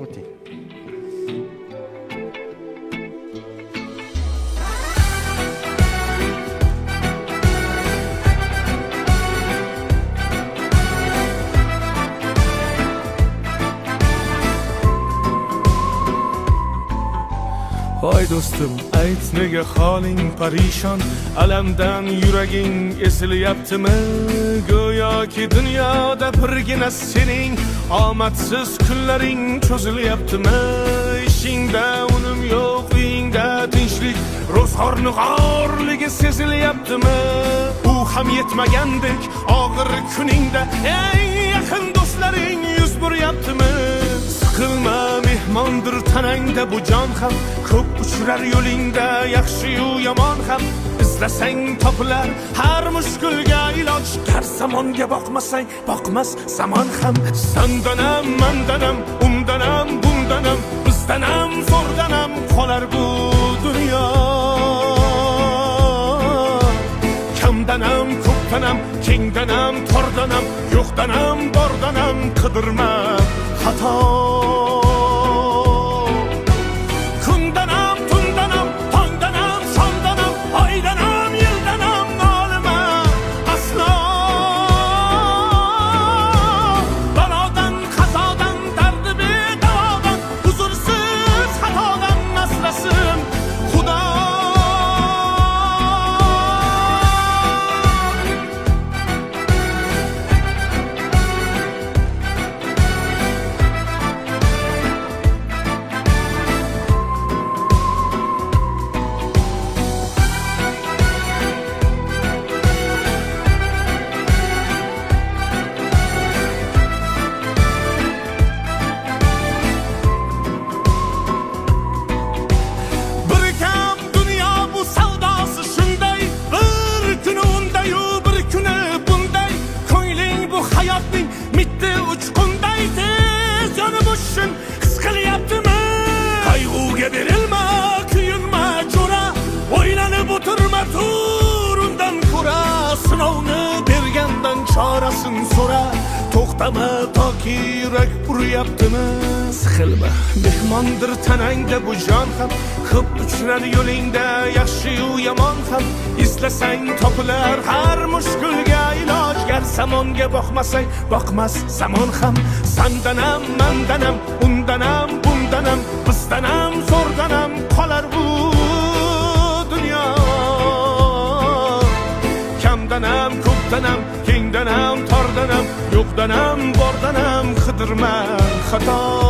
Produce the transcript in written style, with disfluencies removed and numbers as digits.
o'ting. Voy do'stim, ayt nega holing parishon, alamdan yuraging esilyaptimi? Go'yoki dunyoda birgina sening omadsiz kunlaring cho'zilyaptimi? Ishingda unum yo'q, uyingda tinchlik, ro'zg'orni g'orligi sezilyaptimi? U ham yetmagandek og'ir kuningda eng yaqin do'stlaring yuz buryaptimi? Siqilma, mehmondir tanangda bu jon ham, ko'p uchrar yo'lingda yaxshi-yu yomon ham. Izlasang topilar har mushkulga iloj, gar zamonga boqmasang boqmas zamon ham. Sandanam, mandanam, undanam, bundanam, bizdanam, zo'rdanam qolar bu dunyo. Kamdanam, ko'pdanam, kengdanam, tordanam, yo'qdanam, bordanam qidirma xato. Qayg'uga berilma, kuyinma jo'ra, o'ylanib o'tirma, turundan ko'ra, sinovni bergandan chorasin so'ra. To'xtama toki yurak uryaptimi? Siqilma, mehmondir tanangda bu jon ham, ko'p uchrar yo'lingda yaxshi-yu yomon ham. Izlasang topilar har mushkulga iloj, gar zamonga boqmasang boqmas zamon ham. Sandanam, mandanam, undanam, bundanam, bizdanam, zo'rdanam qolar bu dunyo. Kamdanam, ko'pdanam, kengdanam, tordanam, yo'qdanam, bordanam qidirma xato.